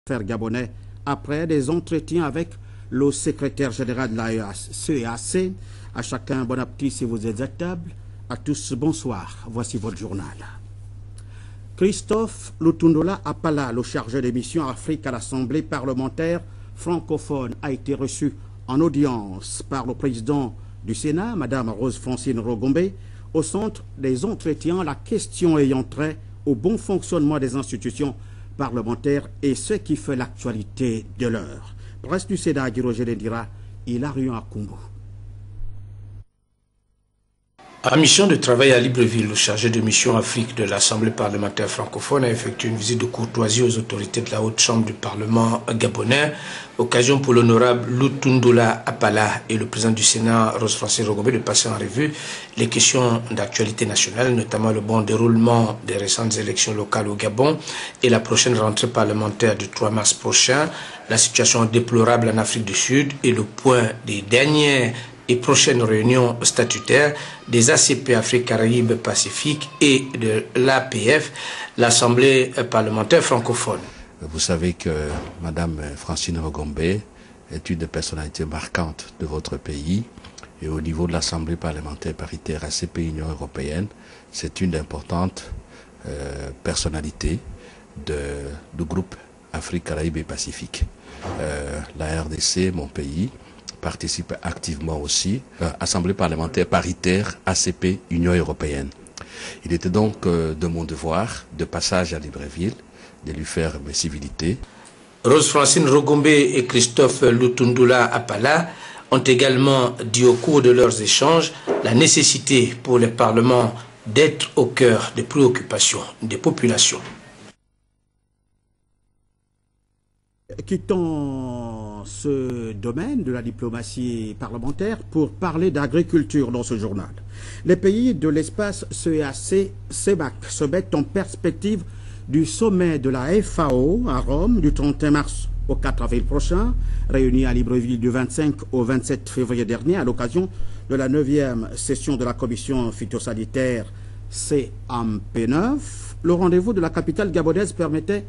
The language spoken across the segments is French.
gabonais après des entretiens avec le secrétaire général de la CEAC. À chacun, bon appétit si vous êtes à table. À tous, bonsoir. Voici votre journal. Christophe Lutundola Apala, le chargé de mission Afrique à l'Assemblée parlementaire francophone, a été reçu en audience par le président du Sénat, Mme Rose-Francine Rogombe, au centre des entretiens, la question ayant trait au bon fonctionnement des institutions parlementaires et ce qui fait l'actualité de l'heure. Presse du Sénat, Guiroje Lendira, Hilarion Akumbo. En mission de travail à Libreville, le chargé de mission Afrique de l'Assemblée parlementaire francophone a effectué une visite de courtoisie aux autorités de la Haute Chambre du Parlement gabonais, occasion pour l'honorable Lutundola Apala et le président du Sénat, Rose-Francine Rogombe, de passer en revue les questions d'actualité nationale, notamment le bon déroulement des récentes élections locales au Gabon et la prochaine rentrée parlementaire du 3 mars prochain, la situation déplorable en Afrique du Sud et le point des dernières et prochaines réunions statutaires des ACP Afrique, Caraïbes, Pacifique et de l'APF, l'Assemblée parlementaire francophone. Vous savez que Mme Francine Rogombe est une des personnalités marquantes de votre pays et au niveau de l'Assemblée parlementaire paritaire ACP Union européenne, c'est une importante personnalité du groupe Afrique, Caraïbes et Pacifique. La RDC, mon pays, participe activement aussi à l'Assemblée parlementaire paritaire ACP Union européenne. Il était donc de mon devoir, de passage à Libreville, de lui faire mes civilités. Rose-Francine Rogombe et Christophe Lutundola Apala ont également dit au cours de leurs échanges la nécessité pour les parlements d'être au cœur des préoccupations des populations. Quittons ce domaine de la diplomatie parlementaire pour parler d'agriculture dans ce journal. Les pays de l'espace CEAC-CEMAC se mettent en perspective du sommet de la FAO à Rome du 31 mars au 4 avril prochain, réunis à Libreville du 25 au 27 février dernier à l'occasion de la 9e session de la commission phytosanitaire CAMP9. Le rendez-vous de la capitale gabonaise permettait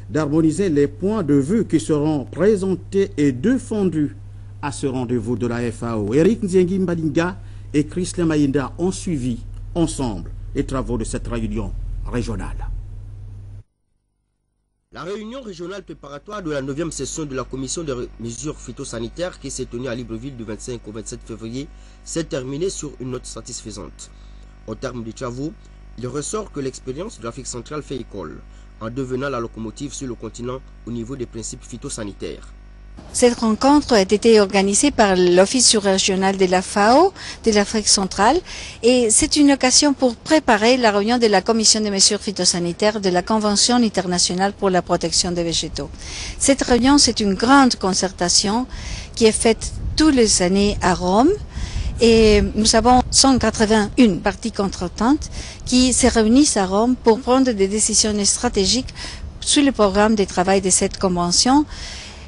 d'harmoniser les points de vue qui seront présentés et défendus à ce rendez-vous de la FAO. Eric Nziengi Mbadinga et Chris Lemaïnda ont suivi ensemble les travaux de cette réunion régionale. La réunion régionale préparatoire de la 9e session de la commission de mesures phytosanitaires qui s'est tenue à Libreville du 25 au 27 février s'est terminée sur une note satisfaisante. Au terme des travaux, il ressort que l'expérience de l'Afrique centrale fait école, en devenant la locomotive sur le continent au niveau des principes phytosanitaires. Cette rencontre a été organisée par l'Office sous-régional de la FAO de l'Afrique centrale et c'est une occasion pour préparer la réunion de la Commission des mesures phytosanitaires de la Convention internationale pour la protection des végétaux. Cette réunion, c'est une grande concertation qui est faite toutes les années à Rome. Et nous avons 181 parties contractantes qui se réunissent à Rome pour prendre des décisions stratégiques sur le programme de travail de cette convention.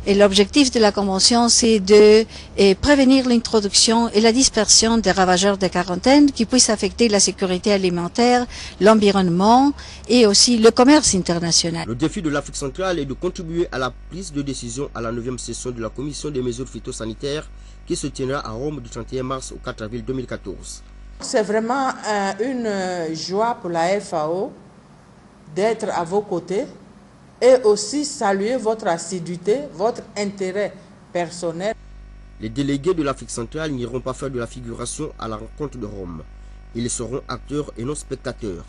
Et l'objectif de la convention, c'est de prévenir l'introduction et la dispersion des ravageurs de quarantaine qui puissent affecter la sécurité alimentaire, l'environnement et aussi le commerce international. Le défi de l'Afrique centrale est de contribuer à la prise de décision à la 9e session de la commission des mesures phytosanitaires qui se tiendra à Rome du 31 mars au 4 avril 2014. C'est vraiment une joie pour la FAO d'être à vos côtés et aussi saluer votre assiduité, votre intérêt personnel. Les délégués de l'Afrique centrale n'iront pas faire de la figuration à la rencontre de Rome. Ils seront acteurs et non spectateurs.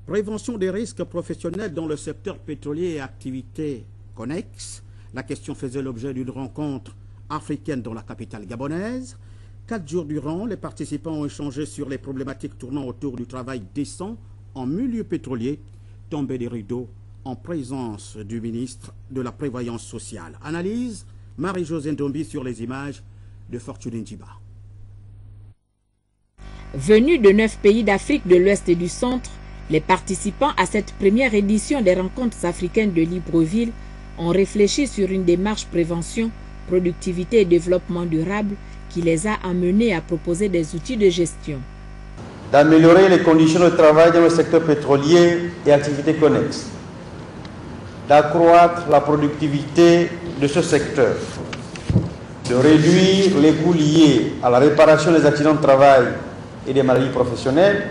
Prévention des risques professionnels dans le secteur pétrolier et activités connexes. La question faisait l'objet d'une rencontre africaine dans la capitale gabonaise. 4 jours durant, les participants ont échangé sur les problématiques tournant autour du travail décent en milieu pétrolier, tombé des rideaux en présence du ministre de la Prévoyance sociale. Analyse, Marie-Josée Ndombi sur les images de Fortune Ndjiba. Venus de 9 pays d'Afrique de l'Ouest et du Centre, les participants à cette première édition des rencontres africaines de Libreville ont réfléchi sur une démarche prévention, productivité et développement durable qui les a amenés à proposer des outils de gestion. D'améliorer les conditions de travail dans le secteur pétrolier et activités connexes, d'accroître la productivité de ce secteur, de réduire les coûts liés à la réparation des accidents de travail et des maladies professionnelles,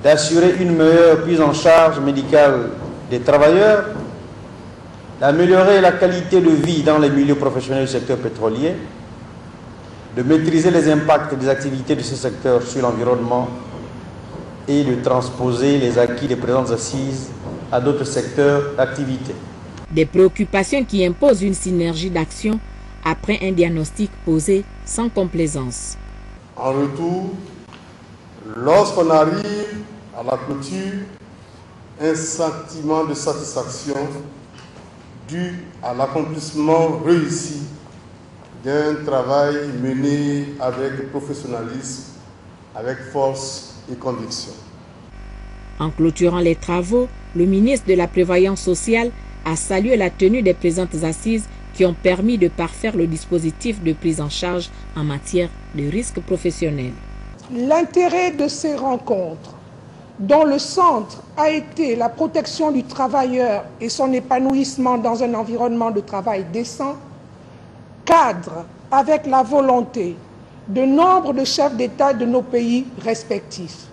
d'assurer une meilleure prise en charge médicale des travailleurs, d'améliorer la qualité de vie dans les milieux professionnels du secteur pétrolier, de maîtriser les impacts des activités de ce secteur sur l'environnement et de transposer les acquis des présentes assises à d'autres secteurs d'activité. Des préoccupations qui imposent une synergie d'action après un diagnostic posé sans complaisance. En retour, lorsqu'on arrive à la clôture, un sentiment de satisfaction dû à l'accomplissement réussi d'un travail mené avec professionnalisme, avec force et conviction. En clôturant les travaux, le ministre de la Prévoyance sociale a salué la tenue des présentes assises qui ont permis de parfaire le dispositif de prise en charge en matière de risques professionnels. L'intérêt de ces rencontres, dont le centre a été la protection du travailleur et son épanouissement dans un environnement de travail décent, cadre avec la volonté de nombre de chefs d'État de nos pays respectifs,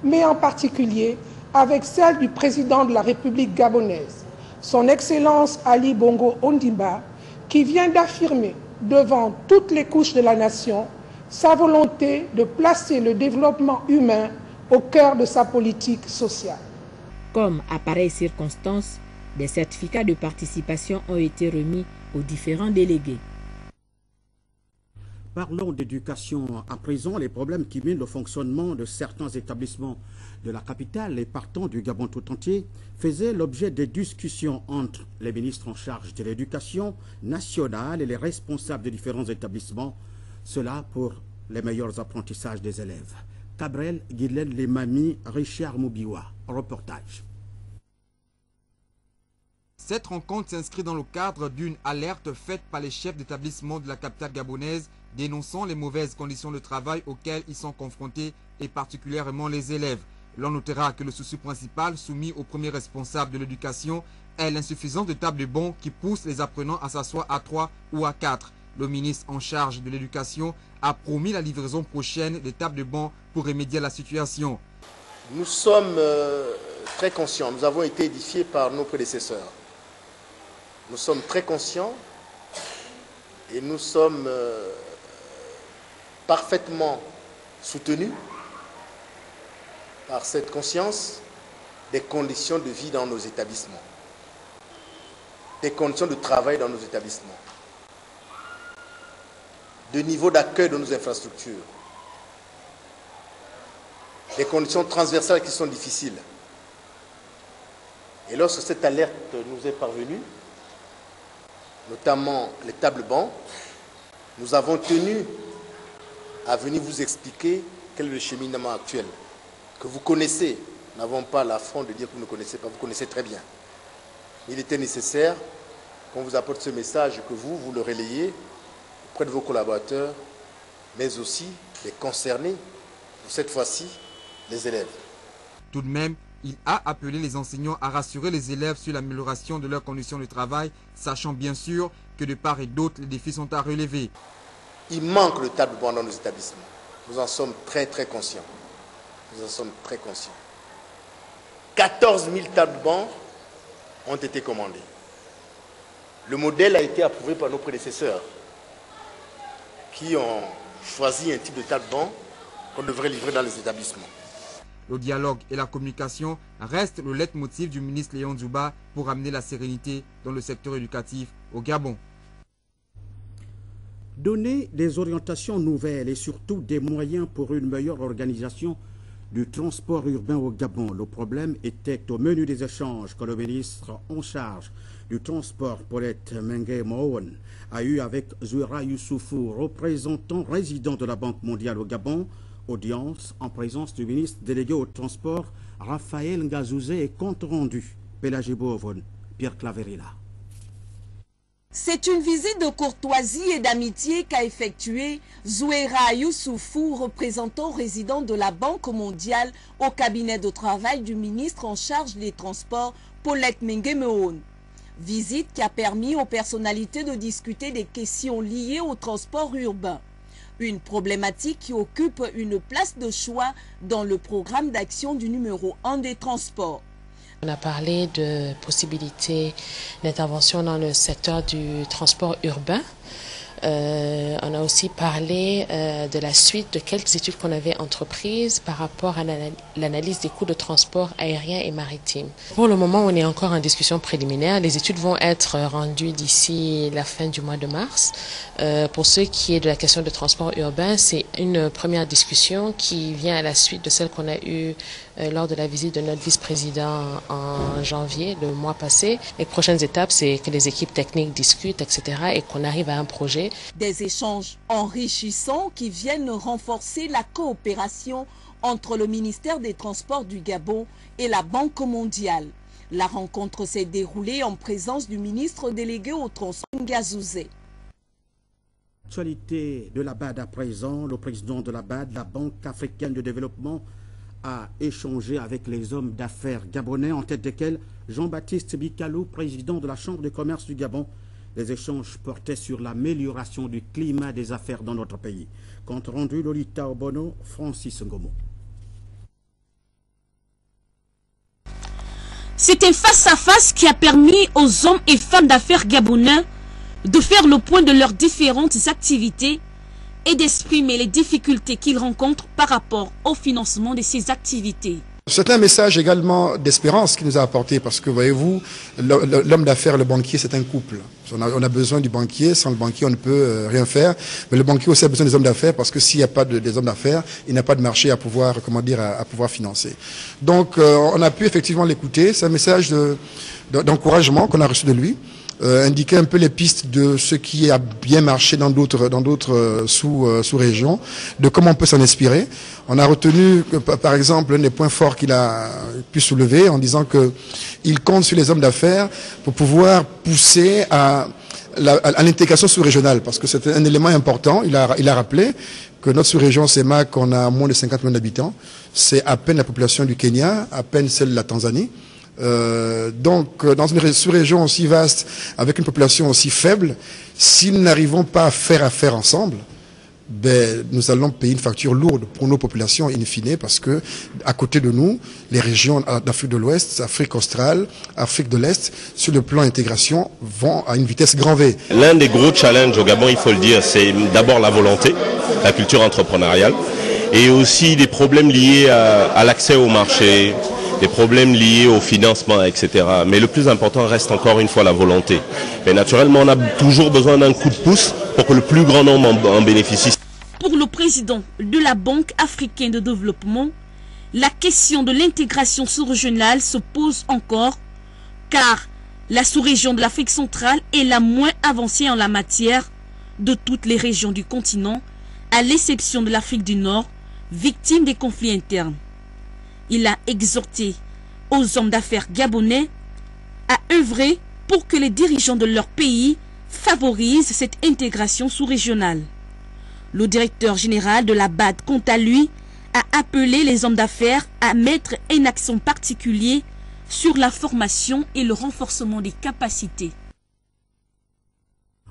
mais en particulier avec celle du président de la République gabonaise, son Excellence Ali Bongo Ondimba, qui vient d'affirmer devant toutes les couches de la nation sa volonté de placer le développement humain au cœur de sa politique sociale. Comme à pareille circonstance, des certificats de participation ont été remis aux différents délégués. Parlons d'éducation à présent. Les problèmes qui minent le fonctionnement de certains établissements de la capitale et partant du Gabon tout entier faisaient l'objet des discussions entre les ministres en charge de l'éducation nationale et les responsables de différents établissements. Cela pour les meilleurs apprentissages des élèves. Cabrel, Guylaine Lemami, Richard Moubiwa. Reportage. Cette rencontre s'inscrit dans le cadre d'une alerte faite par les chefs d'établissement de la capitale gabonaise dénonçant les mauvaises conditions de travail auxquelles ils sont confrontés et particulièrement les élèves. L'on notera que le souci principal soumis au premier responsable de l'éducation est l'insuffisance de tables de banc qui pousse les apprenants à s'asseoir à 3 ou à 4. Le ministre en charge de l'éducation a promis la livraison prochaine des tables de banc pour remédier à la situation. Nous sommes très conscients, nous avons été édifiés par nos prédécesseurs. Nous sommes très conscients et nous sommes parfaitement soutenus par cette conscience des conditions de vie dans nos établissements, des conditions de travail dans nos établissements, de niveau d'accueil de nos infrastructures, des conditions transversales qui sont difficiles. Et lorsque cette alerte nous est parvenue, notamment les tables bancs, nous avons tenu à venir vous expliquer quel est le cheminement actuel, que vous connaissez. Nous n'avons pas l'affront de dire que vous ne connaissez pas, vous connaissez très bien. Il était nécessaire qu'on vous apporte ce message, que vous le relayez auprès de vos collaborateurs, mais aussi les concernés, pour cette fois-ci, les élèves. Tout de même, il a appelé les enseignants à rassurer les élèves sur l'amélioration de leurs conditions de travail, sachant bien sûr que de part et d'autre, les défis sont à relever. Il manque de tables bancs dans nos établissements. Nous en sommes très conscients. Nous en sommes très conscients. 14 000 tables bancs ont été commandées. Le modèle a été approuvé par nos prédécesseurs qui ont choisi un type de table banc qu'on devrait livrer dans les établissements. Le dialogue et la communication restent le leitmotiv du ministre Léon Djouba pour amener la sérénité dans le secteur éducatif au Gabon. Donner des orientations nouvelles et surtout des moyens pour une meilleure organisation du transport urbain au Gabon. Le problème était au menu des échanges que le ministre en charge du transport, Paulette Mengue Mohon, a eu avec Zouira Youssoufou, représentant résident de la Banque mondiale au Gabon. Audience en présence du ministre délégué au transport, Raphaël Ngazouzé, et compte rendu, Pélagé Bovon, Pierre Claverilla. C'est une visite de courtoisie et d'amitié qu'a effectuée Zouera Youssoufou, représentant résident de la Banque mondiale au cabinet de travail du ministre en charge des Transports, Paulette Mengemeon. Visite qui a permis aux personnalités de discuter des questions liées au transport urbain. Une problématique qui occupe une place de choix dans le programme d'action du numéro 1 des transports. On a parlé de possibilités d'intervention dans le secteur du transport urbain. On a aussi parlé de la suite de quelques études qu'on avait entreprises par rapport à l'analyse des coûts de transport aérien et maritime. Pour le moment, on est encore en discussion préliminaire. Les études vont être rendues d'ici la fin du mois de mars. Pour ce qui est de la question de transport urbain, c'est une première discussion qui vient à la suite de celle qu'on a eue lors de la visite de notre vice-président en janvier, le mois passé. Les prochaines étapes, c'est que les équipes techniques discutent, etc. et qu'on arrive à un projet. Des échanges enrichissants qui viennent renforcer la coopération entre le ministère des Transports du Gabon et la Banque mondiale. La rencontre s'est déroulée en présence du ministre délégué au transport Ngazouzé. Actualité de la BAD à présent, le président de la BAD, la Banque africaine de développement, a échangé avec les hommes d'affaires gabonais, en tête desquels Jean-Baptiste Bikalou, président de la Chambre de commerce du Gabon. Les échanges portaient sur l'amélioration du climat des affaires dans notre pays. Compte rendu Lolita Obono, Francis Ngomo. C'est un face-à-face qui a permis aux hommes et femmes d'affaires gabonais de faire le point de leurs différentes activités et d'exprimer les difficultés qu'ils rencontrent par rapport au financement de ces activités. C'est un message également d'espérance qu'il nous a apporté parce que, voyez-vous, l'homme d'affaires, le banquier, c'est un couple. On a besoin du banquier, sans le banquier, on ne peut rien faire. Mais le banquier aussi a besoin des hommes d'affaires parce que s'il n'y a pas des hommes d'affaires, il n'y a pas de marché à pouvoir, à pouvoir financer. Donc, on a pu effectivement l'écouter. C'est un message d'encouragement qu'on a reçu de lui. Indiquer un peu les pistes de ce qui a bien marché dans d'autres sous-régions, de comment on peut s'en inspirer. On a retenu, par exemple, un des points forts qu'il a pu soulever en disant qu'il compte sur les hommes d'affaires pour pouvoir pousser à l'intégration sous-régionale, parce que c'est un élément important. Il a rappelé que notre sous-région CEMAC, on a moins de 50 millions d'habitants. C'est à peine la population du Kenya, à peine celle de la Tanzanie. Donc, dans une sous-région aussi vaste, avec une population aussi faible, si nous n'arrivons pas à faire affaire ensemble, nous allons payer une facture lourde pour nos populations in fine, parce que à côté de nous, les régions d'Afrique de l'Ouest, Afrique australe, Afrique de l'Est, sur le plan intégration, vont à une vitesse grand V. L'un des gros challenges au Gabon, il faut le dire, c'est d'abord la volonté, la culture entrepreneuriale, et aussi des problèmes liés à l'accès au marché, des problèmes liés au financement, etc. Mais le plus important reste encore une fois la volonté. Mais naturellement, on a toujours besoin d'un coup de pouce pour que le plus grand nombre en bénéficie. Pour le président de la Banque africaine de développement, la question de l'intégration sous-régionale se pose encore, car la sous-région de l'Afrique centrale est la moins avancée en la matière de toutes les régions du continent, à l'exception de l'Afrique du Nord, victime des conflits internes. Il a exhorté aux hommes d'affaires gabonais à œuvrer pour que les dirigeants de leur pays favorisent cette intégration sous-régionale. Le directeur général de la BAD, quant à lui, a appelé les hommes d'affaires à mettre un accent particulier sur la formation et le renforcement des capacités.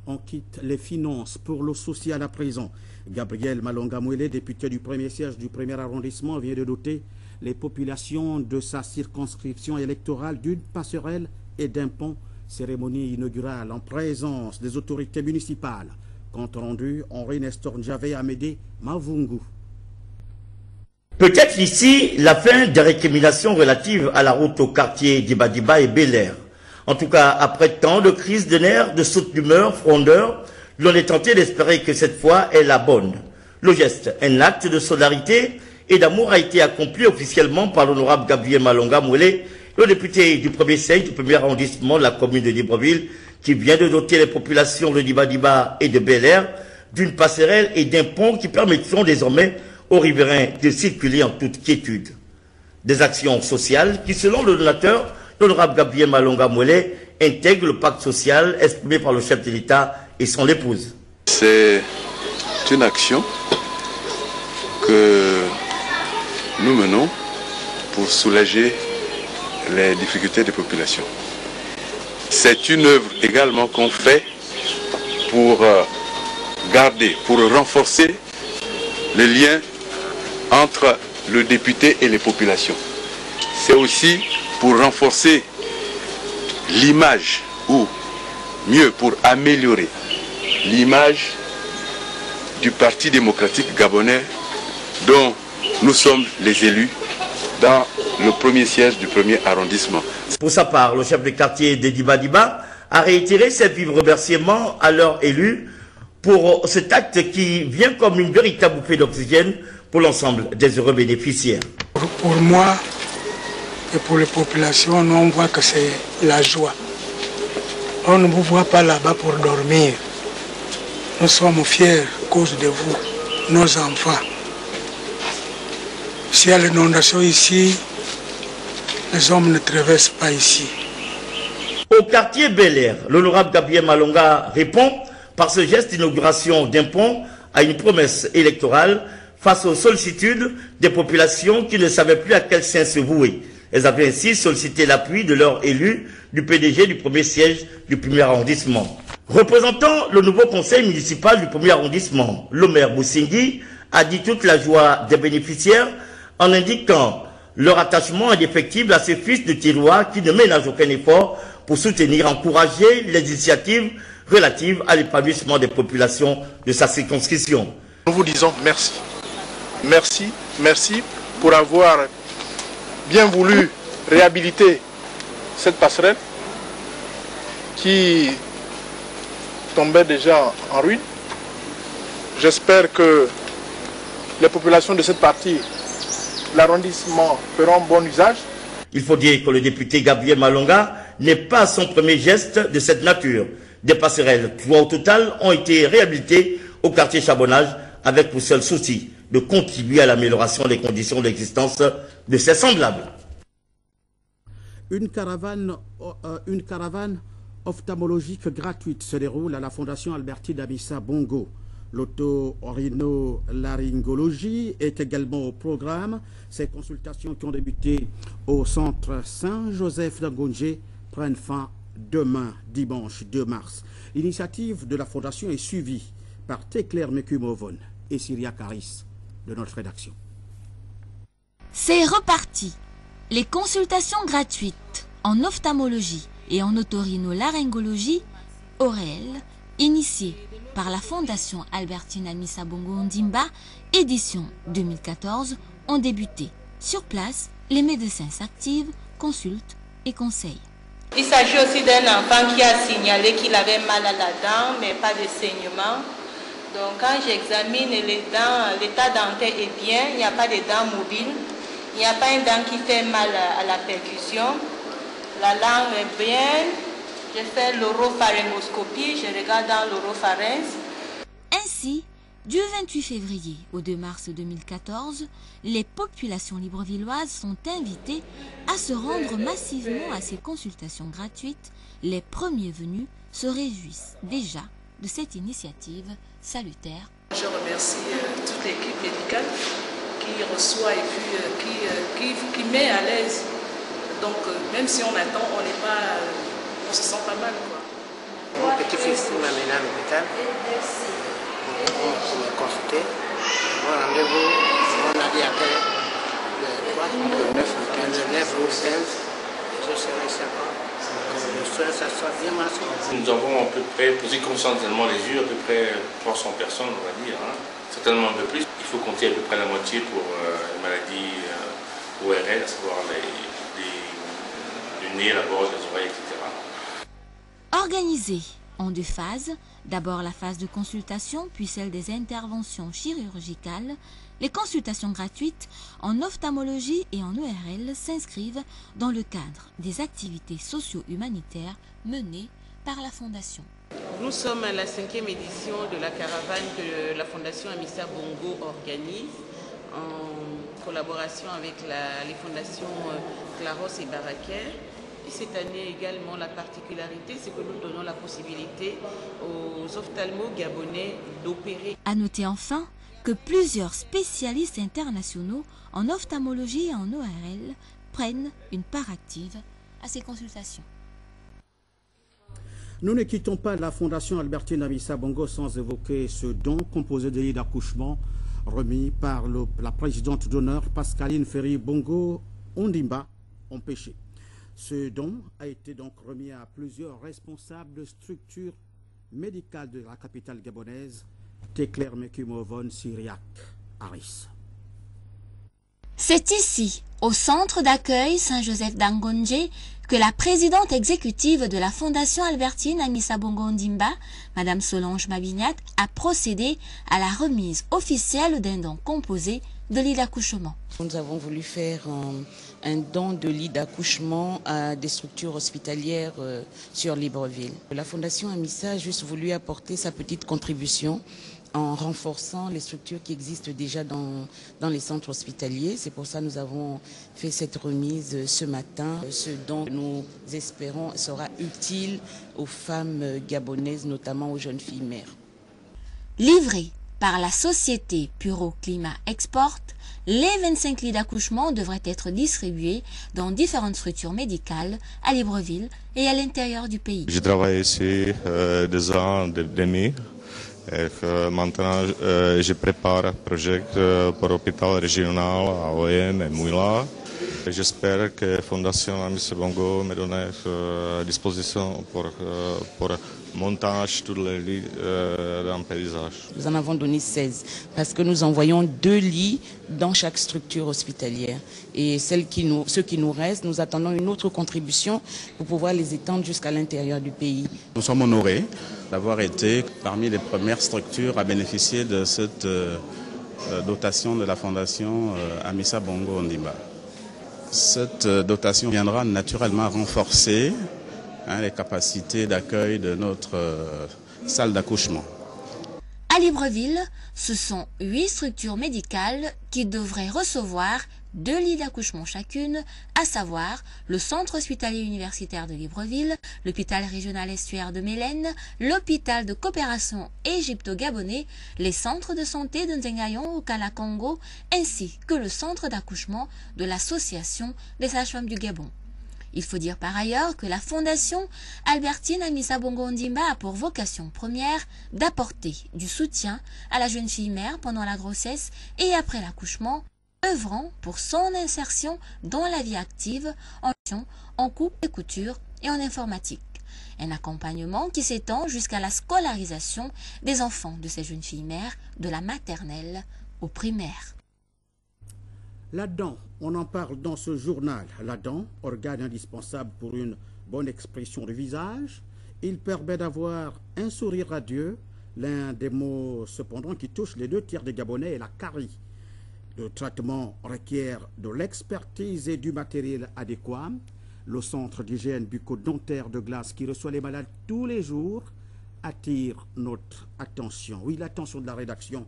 On quitte les finances pour le social à présent. Gabriel Malonga-Mouélé, député du premier siège du premier arrondissement, vient de doter les populations de sa circonscription électorale d'une passerelle et d'un pont. Cérémonie inaugurale en présence des autorités municipales. Compte rendu, Henri Nestor Ndjavé Amédé Mavungu. Peut-être ici la fin des récriminations relatives à la route au quartier d'Ibadiba et Bel-Air. En tout cas, après tant de crises de nerfs, de sautes d'humeur, frondeurs, l'on est tenté d'espérer que cette fois est la bonne. Le geste, un acte de solidarité et d'amour a été accompli officiellement par l'honorable Gabriel Malonga-Mouélé, le député du premier siège du premier arrondissement de la commune de Libreville, qui vient de doter les populations de Dibadiba et de Bel-Air d'une passerelle et d'un pont qui permettront désormais aux riverains de circuler en toute quiétude. Des actions sociales qui, selon le donateur, l'honorable Gabriel Malonga Mollet intègre le pacte social exprimé par le chef de l'État et son épouse. C'est une action que nous menons pour soulager les difficultés des populations. C'est une œuvre également qu'on fait pour garder, pour renforcer le lien entre le député et les populations. C'est aussi pour renforcer l'image, ou mieux pour améliorer l'image du Parti démocratique gabonais dont nous sommes les élus dans le premier siège du premier arrondissement. Pour sa part, le chef de quartier de Dibadiba a réitéré ses vifs remerciements à leurs élus pour cet acte qui vient comme une véritable bouffée d'oxygène pour l'ensemble des heureux bénéficiaires. Pour moi et pour les populations, nous on voit que c'est la joie. On ne vous voit pas là-bas pour dormir. Nous sommes fiers à cause de vous, nos enfants. S'il y a l'inondation ici, les hommes ne traversent pas ici. Au quartier Bel Air, l'honorable Gabriel Malonga répond par ce geste d'inauguration d'un pont à une promesse électorale face aux sollicitudes des populations qui ne savaient plus à quel saint se vouer. Elles avaient ainsi sollicité l'appui de leur élu du PDG du premier siège du premier arrondissement. Représentant le nouveau conseil municipal du premier arrondissement, Lomer Boussingui a dit toute la joie des bénéficiaires en indiquant leur attachement indéfectible à ces fils de tiroir qui ne ménagent aucun effort pour soutenir, encourager les initiatives relatives à l'épanouissement des populations de sa circonscription. Nous vous disons merci. Merci, merci pour avoir bien voulu réhabiliter cette passerelle qui tombait déjà en ruine. J'espère que les populations de cette partie, l'arrondissement, feront bon usage. Il faut dire que le député Gabriel Malonga n'est pas son premier geste de cette nature. Des passerelles, 3 au total, ont été réhabilitées au quartier Chabonnage avec pour seul souci de contribuer à l'amélioration des conditions d'existence de ses semblables. Une caravane ophtalmologique gratuite se déroule à la Fondation Albertine Amissa Bongo. L'otorhinolaryngologie est également au programme. Ces consultations qui ont débuté au centre Saint-Joseph d'Angongé prennent fin demain, dimanche 2 mars. L'initiative de la Fondation est suivie par Téclair Mekumovon et Syria Karis de notre rédaction. C'est reparti. Les consultations gratuites en ophtalmologie et en otorhinolaryngologie au réel, initiées par la Fondation Albertine Amissa Bongo Ondimba, édition 2014, ont débuté. Sur place, les médecins s'activent, consultent et conseillent. Il s'agit aussi d'un enfant qui a signalé qu'il avait mal à la dent, mais pas de saignement. Donc quand j'examine les dents, l'état dentaire est bien, il n'y a pas de dents mobiles, il n'y a pas une dent qui fait mal à la percussion. La langue est bien, je fais l'oropharyngoscopie, je regarde dans l'oropharynx. Ainsi, du 28 février au 2 mars 2014, les populations librevilloises sont invitées à se rendre massivement à ces consultations gratuites. Les premiers venus se réjouissent déjà de cette initiative salutaire. Je remercie toute l'équipe médicale qui reçoit et puis qui met à l'aise. Donc même si on attend, on n'est pas, on se sent pas mal, quoi. Mon petit-fils m'a amené à l'hôpital pour me consulter. Mon rendez-vous, on a dit après le 9 ou 15, je serai certain que ça soit bien marché. Nous avons à peu près, pour ce qui concerne seulement les yeux, à peu près 300 personnes, on va dire, hein. Certainement un peu plus. Il faut compter à peu près la moitié pour les maladies ORL, à savoir le nez, la gorge, les oreilles, etc. Organisé en 2 phases, d'abord la phase de consultation, puis celle des interventions chirurgicales, les consultations gratuites en ophtalmologie et en ORL s'inscrivent dans le cadre des activités socio-humanitaires menées par la Fondation. Nous sommes à la 5e édition de la caravane que la Fondation Amissa Bongo organise en collaboration avec les fondations Claros et Baraker. Et cette année également, la particularité, c'est que nous donnons la possibilité aux ophtalmos gabonais d'opérer. À noter enfin que plusieurs spécialistes internationaux en ophtalmologie et en ORL prennent une part active à ces consultations. Nous ne quittons pas la Fondation Albertine Amissa Bongo sans évoquer ce don composé de lits d'accouchement remis par la présidente d'honneur Pascaline Ferry Bongo Ondimba empêchée. Ce don a été donc remis à plusieurs responsables de structures médicales de la capitale gabonaise, Téclair Mekumovon Syriac Harris. C'est ici, au centre d'accueil Saint-Joseph d'Angonje, que la présidente exécutive de la Fondation Albertine Amissa Bongo Ondimba, Madame Solange Mabignat, a procédé à la remise officielle d'un don composé de lits d'accouchement. Nous avons voulu faire un don de lits d'accouchement à des structures hospitalières sur Libreville. La Fondation Amissa a juste voulu apporter sa petite contribution en renforçant les structures qui existent déjà dans les centres hospitaliers. C'est pour ça que nous avons fait cette remise ce matin. Ce don, nous espérons, sera utile aux femmes gabonaises, notamment aux jeunes filles mères. Livré par la société Puro Climat Export, les 25 lits d'accouchement devraient être distribués dans différentes structures médicales à Libreville et à l'intérieur du pays. Je travaille ici 2 ans et demi. Et maintenant, je prépare un projet pour l'hôpital régional à OM et Mouila. J'espère que la Fondation Amissa Bongo me donne à disposition pour montage tous les lits dans le paysage. Nous en avons donné 16 parce que nous envoyons 2 lits dans chaque structure hospitalière. Et ceux qui nous restent, nous attendons une autre contribution pour pouvoir les étendre jusqu'à l'intérieur du pays. Nous sommes honorés d'avoir été parmi les premières structures à bénéficier de cette dotation de la Fondation Amissa Bongo Ondimba. Cette dotation viendra naturellement renforcer les capacités d'accueil de notre salle d'accouchement. À Libreville, ce sont 8 structures médicales qui devraient recevoir 2 lits d'accouchement chacune, à savoir le Centre hospitalier universitaire de Libreville, l'hôpital régional estuaire de Mélène, l'hôpital de coopération égypto-gabonais, les centres de santé de Nzengayon au Kala-Congo, ainsi que le centre d'accouchement de l'Association des sages-femmes du Gabon. Il faut dire par ailleurs que la Fondation Albertine Amissa Bongo Ondimba a pour vocation première d'apporter du soutien à la jeune fille mère pendant la grossesse et après l'accouchement, œuvrant pour son insertion dans la vie active en coupe et couture et en informatique. Un accompagnement qui s'étend jusqu'à la scolarisation des enfants de ces jeunes filles mères de la maternelle au primaire. La dent, on en parle dans ce journal. La dent, organe indispensable pour une bonne expression du visage. Il permet d'avoir un sourire radieux. L'un des mots, cependant, qui touche les 2 tiers des Gabonais est la carie. Le traitement requiert de l'expertise et du matériel adéquat. Le centre d'hygiène bucco-dentaire de Glace, qui reçoit les malades tous les jours, attire notre attention. Oui, l'attention de la rédaction,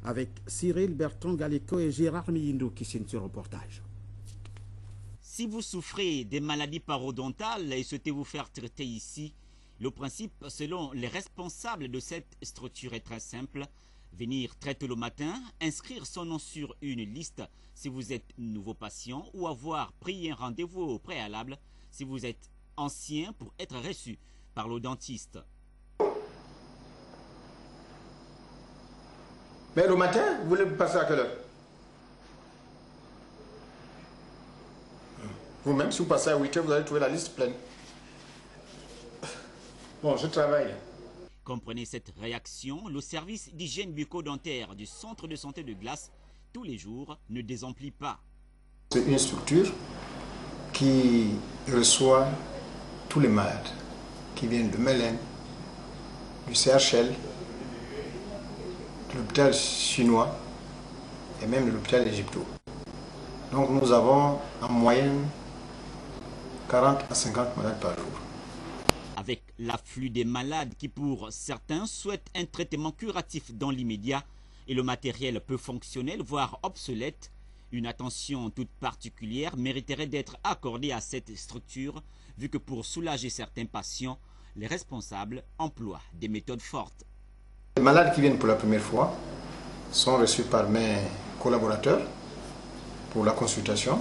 avec Cyril Bertrand Galico et Gérard Miindou qui signent ce reportage. Si vous souffrez des maladies parodontales et souhaitez vous faire traiter ici, le principe, selon les responsables de cette structure, est très simple. Venir traiter le matin, inscrire son nom sur une liste si vous êtes nouveau patient ou avoir pris un rendez-vous au préalable si vous êtes ancien pour être reçu par le dentiste. Mais le matin, vous voulez passer à quelle heure? Vous-même, si vous passez à 8 heures, vous allez trouver la liste pleine. Bon, je travaille. Comprenez cette réaction, le service d'hygiène bucco-dentaire du centre de santé de Glace, tous les jours, ne désemplit pas. C'est une structure qui reçoit tous les malades qui viennent de Mélène, du CHL, de l'hôpital chinois et même de l'hôpital égypto. Donc nous avons en moyenne 40 à 50 malades par jour. Avec l'afflux des malades qui, pour certains, souhaitent un traitement curatif dans l'immédiat et le matériel peu fonctionnel, voire obsolète, une attention toute particulière mériterait d'être accordée à cette structure vu que pour soulager certains patients, les responsables emploient des méthodes fortes. Les malades qui viennent pour la première fois sont reçus par mes collaborateurs pour la consultation.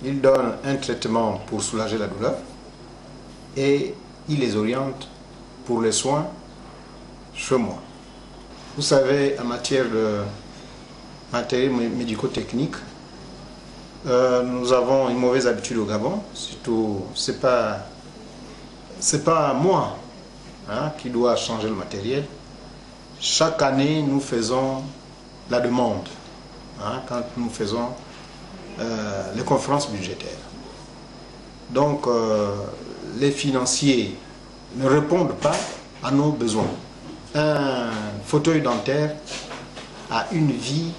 Ils donnent un traitement pour soulager la douleur et ils les orientent pour les soins chez moi. Vous savez, en matière de matériel médico-technique, nous avons une mauvaise habitude au Gabon. Surtout, c'est pas moi qui doit changer le matériel. Chaque année, nous faisons la demande quand nous faisons les conférences budgétaires. Donc, les financiers ne répondent pas à nos besoins. Un fauteuil dentaire a une vie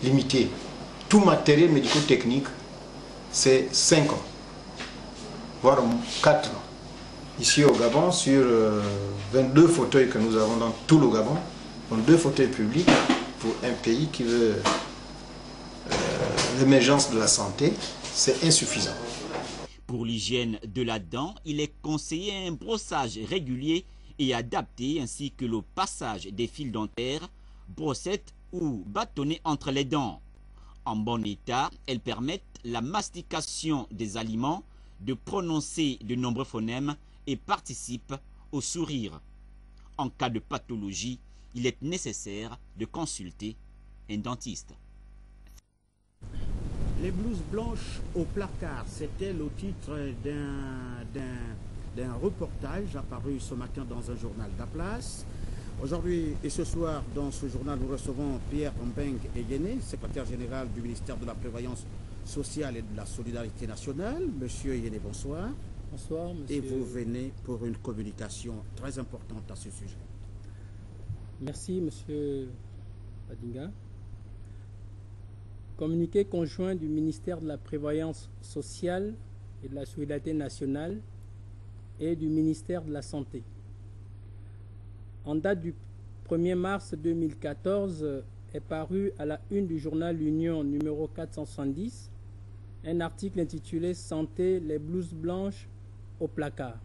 limitée. Tout matériel médico-technique, c'est 5 ans, voire 4 ans. Ici au Gabon, sur 22 fauteuils que nous avons dans tout le Gabon, 2 fauteuils publics pour un pays qui veut l'émergence de la santé, c'est insuffisant. Pour l'hygiène de la dent, il est conseillé un brossage régulier et adapté, ainsi que le passage des fils dentaires, brossettes ou bâtonnets entre les dents. En bon état, elles permettent la mastication des aliments, de prononcer de nombreux phonèmes et participent au sourire. En cas de pathologie, il est nécessaire de consulter un dentiste. Les blouses blanches au placard, c'était le titre d'un reportage apparu ce matin dans un journal d'Aplace. Aujourd'hui et ce soir, dans ce journal, nous recevons Pierre Mbeng Eyene, secrétaire général du ministère de la Prévoyance sociale et de la solidarité nationale. Monsieur Eyene, bonsoir. Bonsoir, monsieur. Et vous venez pour une communication très importante à ce sujet. Merci, monsieur Badinga. Communiqué conjoint du ministère de la Prévoyance sociale et de la solidarité nationale et du ministère de la Santé. En date du 1er mars 2014, est paru à la une du journal L'Union numéro 470 un article intitulé « Santé, les blouses blanches au placard ».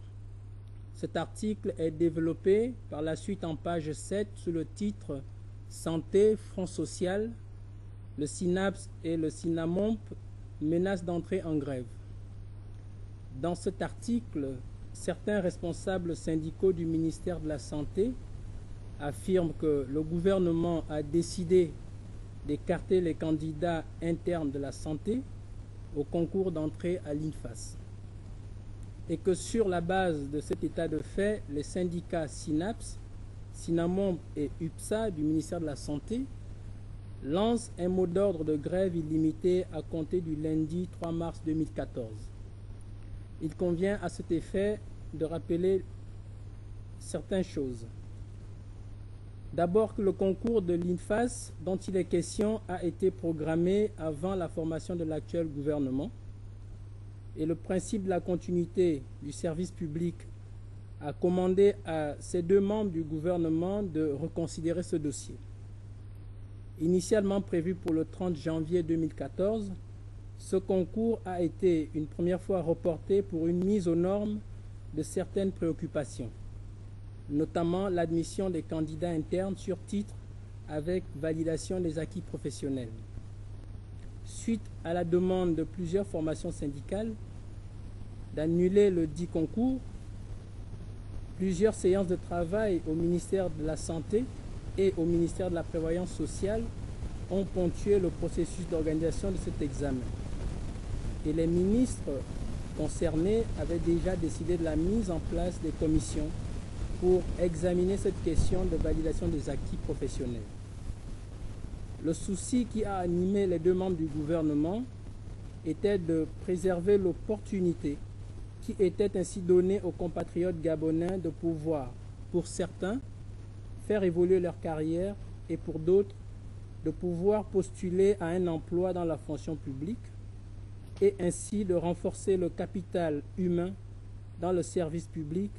Cet article est développé par la suite en page 7 sous le titre « Santé, Front social, le SYNAPS et le SYNAMOMP menacent d'entrer en grève ». Dans cet article, certains responsables syndicaux du ministère de la Santé affirment que le gouvernement a décidé d'écarter les candidats internes de la santé au concours d'entrée à l'INFAS et que sur la base de cet état de fait, les syndicats SYNAPS, SYNAMOMP et UPSA du ministère de la Santé lancent un mot d'ordre de grève illimité à compter du lundi 3 mars 2014. Il convient à cet effet de rappeler certaines choses. D'abord que le concours de l'INFAS dont il est question a été programmé avant la formation de l'actuel gouvernement et le principe de la continuité du service public a commandé à ces deux membres du gouvernement de reconsidérer ce dossier. Initialement prévu pour le 30 janvier 2014, ce concours a été une première fois reporté pour une mise aux normes de certaines préoccupations, notamment l'admission des candidats internes sur titre avec validation des acquis professionnels. Suite à la demande de plusieurs formations syndicales d'annuler le dit concours, plusieurs séances de travail au ministère de la Santé et au ministère de la Prévoyance sociale ont ponctué le processus d'organisation de cet examen. Et les ministres concernés avaient déjà décidé de la mise en place des commissions pour examiner cette question de validation des acquis professionnels. Le souci qui a animé les deux membres du gouvernement était de préserver l'opportunité qui était ainsi donnée aux compatriotes gabonais de pouvoir, pour certains, faire évoluer leur carrière et pour d'autres, de pouvoir postuler à un emploi dans la fonction publique et ainsi de renforcer le capital humain dans le service public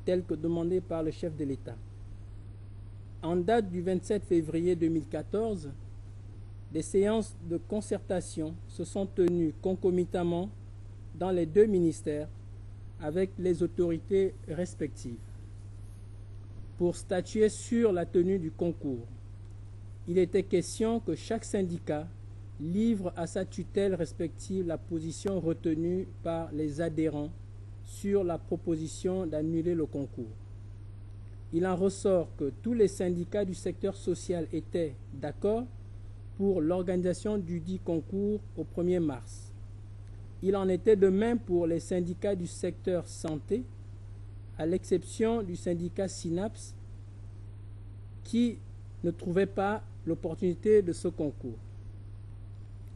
tel que demandé par le chef de l'État. En date du 27 février 2014, des séances de concertation se sont tenues concomitamment dans les 2 ministères avec les autorités respectives pour statuer sur la tenue du concours. Il était question que chaque syndicat livre à sa tutelle respective la position retenue par les adhérents sur la proposition d'annuler le concours. Il en ressort que tous les syndicats du secteur social étaient d'accord pour l'organisation du dit concours au 1er mars. Il en était de même pour les syndicats du secteur santé, à l'exception du syndicat SYNAPS, qui ne trouvait pas l'opportunité de ce concours.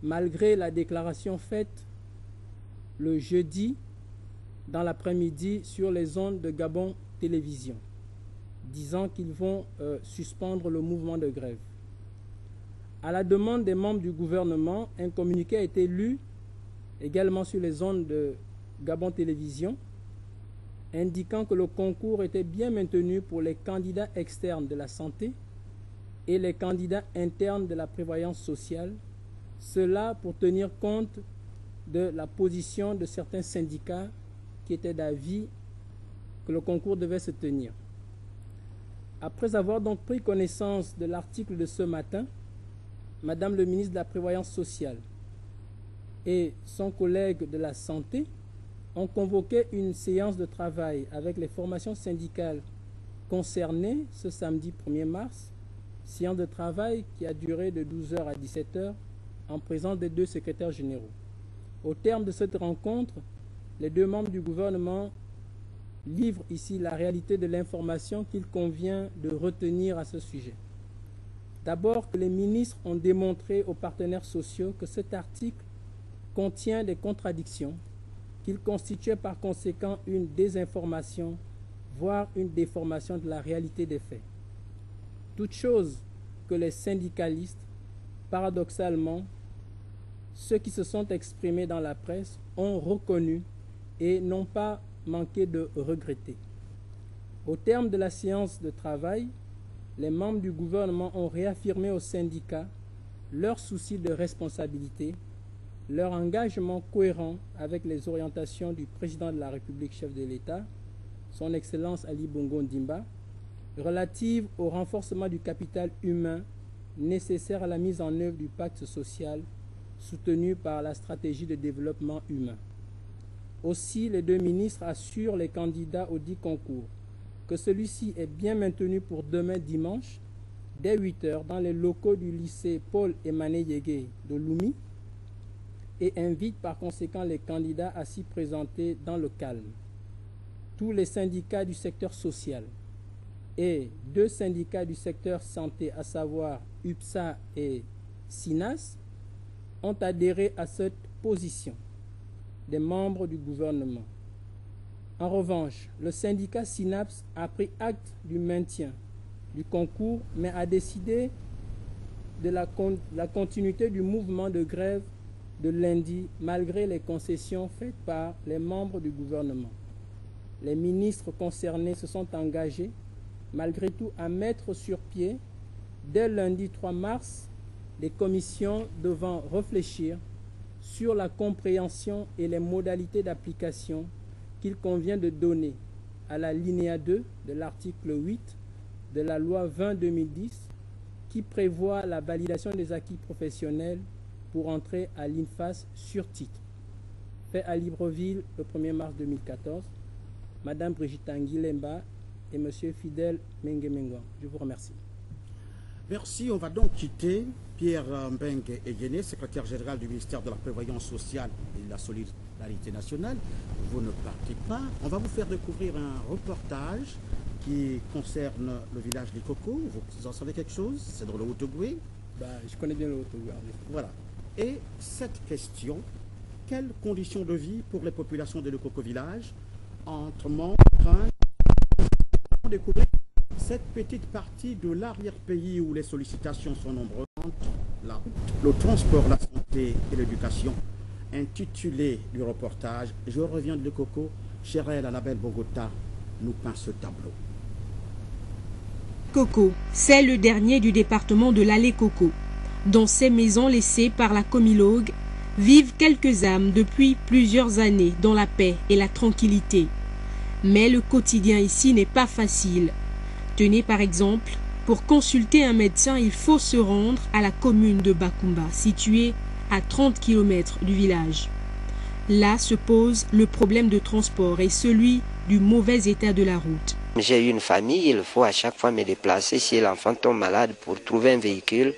Malgré la déclaration faite le jeudi dans l'après-midi sur les ondes de Gabon Télévision, disant qu'ils vont suspendre le mouvement de grève. À la demande des membres du gouvernement, un communiqué a été lu également sur les ondes de Gabon Télévision, indiquant que le concours était bien maintenu pour les candidats externes de la santé et les candidats internes de la prévoyance sociale, cela pour tenir compte de la position de certains syndicats qui étaient d'avis que le concours devait se tenir. Après avoir donc pris connaissance de l'article de ce matin, Madame le ministre de la Prévoyance sociale et son collègue de la Santé ont convoqué une séance de travail avec les formations syndicales concernées ce samedi 1er mars, séance de travail qui a duré de 12h à 17h en présence des 2 secrétaires généraux. Au terme de cette rencontre, les 2 membres du gouvernement livrent ici la réalité de l'information qu'il convient de retenir à ce sujet. D'abord, que les ministres ont démontré aux partenaires sociaux que cet article contient des contradictions, qu'il constituait par conséquent une désinformation, voire une déformation de la réalité des faits. Toute chose que les syndicalistes, paradoxalement, ceux qui se sont exprimés dans la presse, ont reconnu et n'ont pas manqué de regretter. Au terme de la séance de travail, les membres du gouvernement ont réaffirmé aux syndicats leur souci de responsabilité, leur engagement cohérent avec les orientations du président de la République, chef de l'État, son Excellence Ali Bongo Ondimba, relatives au renforcement du capital humain nécessaire à la mise en œuvre du pacte social soutenu par la stratégie de développement humain. Aussi, les 2 ministres assurent les candidats au dit concours que celui-ci est bien maintenu pour demain dimanche, dès 8h, dans les locaux du lycée Paul Emmané Yégué de Lumi, et invite par conséquent les candidats à s'y présenter dans le calme. Tous les syndicats du secteur social et 2 syndicats du secteur santé, à savoir UPSA et SYNAS, ont adhéré à cette position des membres du gouvernement. En revanche, le syndicat SYNAPS a pris acte du maintien du concours, mais a décidé de la continuité du mouvement de grève de lundi, malgré les concessions faites par les membres du gouvernement. Les ministres concernés se sont engagés, malgré tout, à mettre sur pied, dès lundi 3 mars, des commissions devant réfléchir sur la compréhension et les modalités d'application qu'il convient de donner à la linéa 2 de l'article 8 de la loi 20-2010 qui prévoit la validation des acquis professionnels pour entrer à l'INFAS sur titre. Fait à Libreville le 1er mars 2014, Madame Brigitte Anguilemba et Monsieur Fidèle Mengemengwa. Je vous remercie. Merci. On va donc quitter Pierre Mbengue Egene, secrétaire général du ministère de la Prévoyance sociale et de la solidarité nationale. Vous ne partez pas. On va vous faire découvrir un reportage qui concerne le village des Cocos. Vous en savez quelque chose? C'est dans le Haut-Ogooué. Je connais bien le Haut-Ogooué. Voilà. Et cette question, quelles conditions de vie pour les populations de le Coco Village entre Mont, Prince, découvrir cette petite partie de l'arrière-pays où les sollicitations sont nombreuses, la route, le transport, la santé et l'éducation. Intitulé du reportage, je reviens de Le Coco, Chérel Annabelle Bogota nous peint ce tableau. Coco, c'est le dernier du département de l'Allée Coco. Dans ces maisons laissées par la Comilogue, vivent quelques âmes depuis plusieurs années dans la paix et la tranquillité. Mais le quotidien ici n'est pas facile. Tenez par exemple, pour consulter un médecin, il faut se rendre à la commune de Bakumba, située à 30 km du village. Là se pose le problème de transport et celui du mauvais état de la route. J'ai une famille, il faut à chaque fois me déplacer. Si l'enfant tombe malade, pour trouver un véhicule,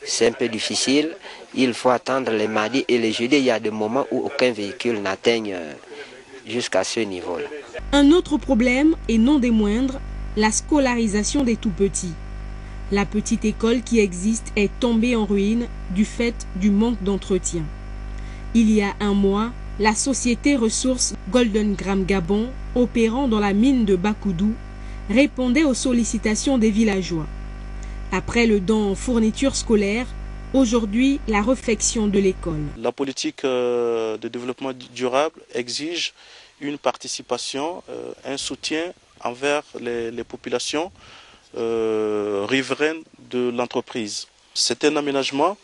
c'est un peu difficile. Il faut attendre les mardis et les jeudis. Il y a des moments où aucun véhicule n'atteigne jusqu'à ce niveau-là. Un autre problème, et non des moindres, la scolarisation des tout-petits. La petite école qui existe est tombée en ruine du fait du manque d'entretien. Il y a un mois, la société ressource Golden Gram Gabon, opérant dans la mine de Bakoudou, répondait aux sollicitations des villageois. Après le don en fournitures scolaires, aujourd'hui la réfection de l'école. La politique de développement durable exige une participation, un soutien envers les populations riveraines de l'entreprise. C'est un aménagement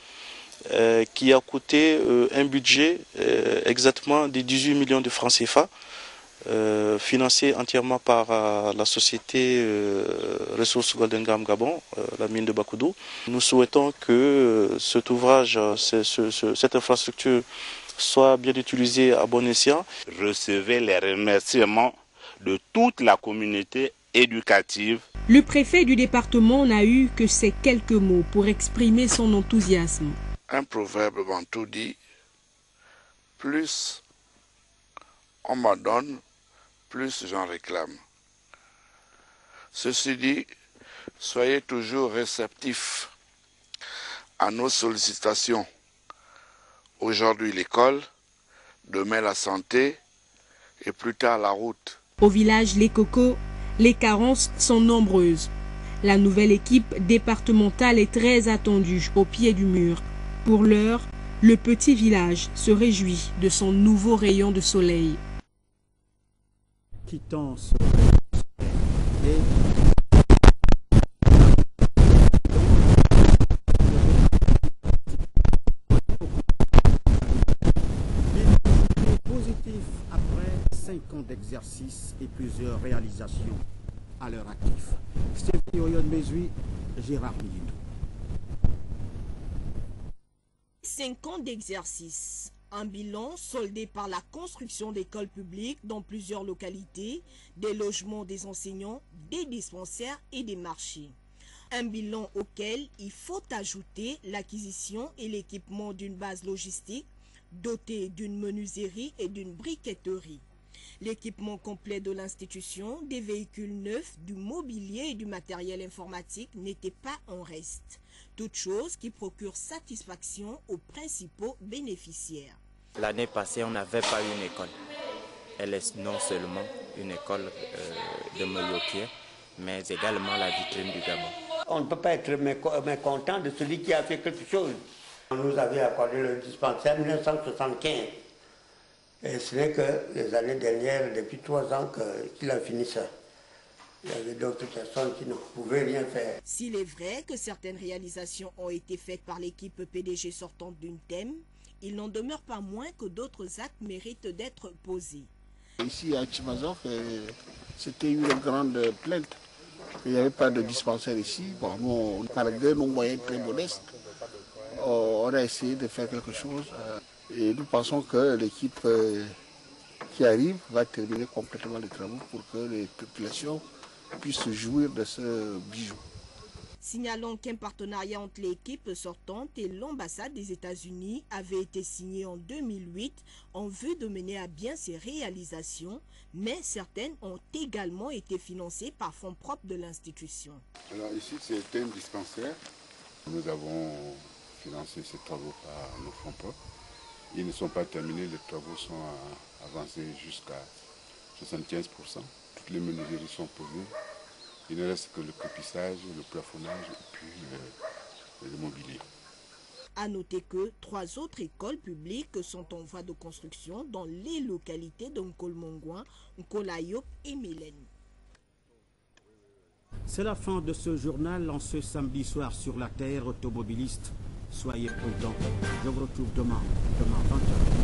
qui a coûté un budget exactement de 18 millions de francs CFA, financé entièrement par la société Ressources Golden Gram Gabon, la mine de Bakoudou. Nous souhaitons que cet ouvrage, cette infrastructure soit bien utilisée à bon escient. Recevez les remerciements de toute la communauté éducative. Le préfet du département n'a eu que ces quelques mots pour exprimer son enthousiasme. Un proverbe bantou dit, plus on m'en donne, plus j'en réclame. Ceci dit, soyez toujours réceptifs à nos sollicitations. Aujourd'hui l'école, demain la santé et plus tard la route. Au village Les Cocos, les carences sont nombreuses. La nouvelle équipe départementale est très attendue au pied du mur. Pour l'heure, le petit village se réjouit de son nouveau rayon de soleil. Quittant ce et positif après 5 ans d'exercice et plusieurs réalisations à leur actif. Stéphanie Oyon-Mezui, Gérard Milito. 5 ans d'exercice, un bilan soldé par la construction d'écoles publiques dans plusieurs localités, des logements des enseignants, des dispensaires et des marchés. Un bilan auquel il faut ajouter l'acquisition et l'équipement d'une base logistique dotée d'une menuiserie et d'une briqueterie. L'équipement complet de l'institution, des véhicules neufs, du mobilier et du matériel informatique n'était pas en reste. Toute chose qui procure satisfaction aux principaux bénéficiaires. L'année passée, on n'avait pas une école. Elle est non seulement une école de Moyokier, mais également la vitrine du Gabon. On ne peut pas être mécontent de celui qui a fait quelque chose. On nous avait accordé le dispensaire en 1975. Et ce n'est que les années dernières, depuis 3 ans, qu'il a fini ça. Il y avait d'autres personnes qui ne pouvaient rien faire. S'il est vrai que certaines réalisations ont été faites par l'équipe PDG sortante d'une thème, il n'en demeure pas moins que d'autres actes méritent d'être posés. Ici à Tchimazov, c'était une grande plainte. Il n'y avait pas de dispensaire ici. Bon, nous, malgré nos moyens très modestes, on a essayé de faire quelque chose. Et nous pensons que l'équipe qui arrive va terminer complètement les travaux pour que les populations puissent jouir de ce bijou. Signalons qu'un partenariat entre l'équipe sortante et l'ambassade des États-Unis avait été signé en 2008 en vue de mener à bien ces réalisations, mais certaines ont également été financées par fonds propres de l'institution. Alors ici c'est un dispensaire. Nous avons financé ces travaux par nos fonds propres. Ils ne sont pas terminés, les travaux sont avancés jusqu'à 75%. Toutes les menuiseries sont posées. Il ne reste que le crépissage, le plafonnage et puis le mobilier. A noter que 3 autres écoles publiques sont en voie de construction dans les localités de Nkolmongouin, Nkolayop et Mélène. C'est la fin de ce journal en ce samedi soir sur la terre automobiliste. Soyez prudents. Je vous retrouve demain 20h.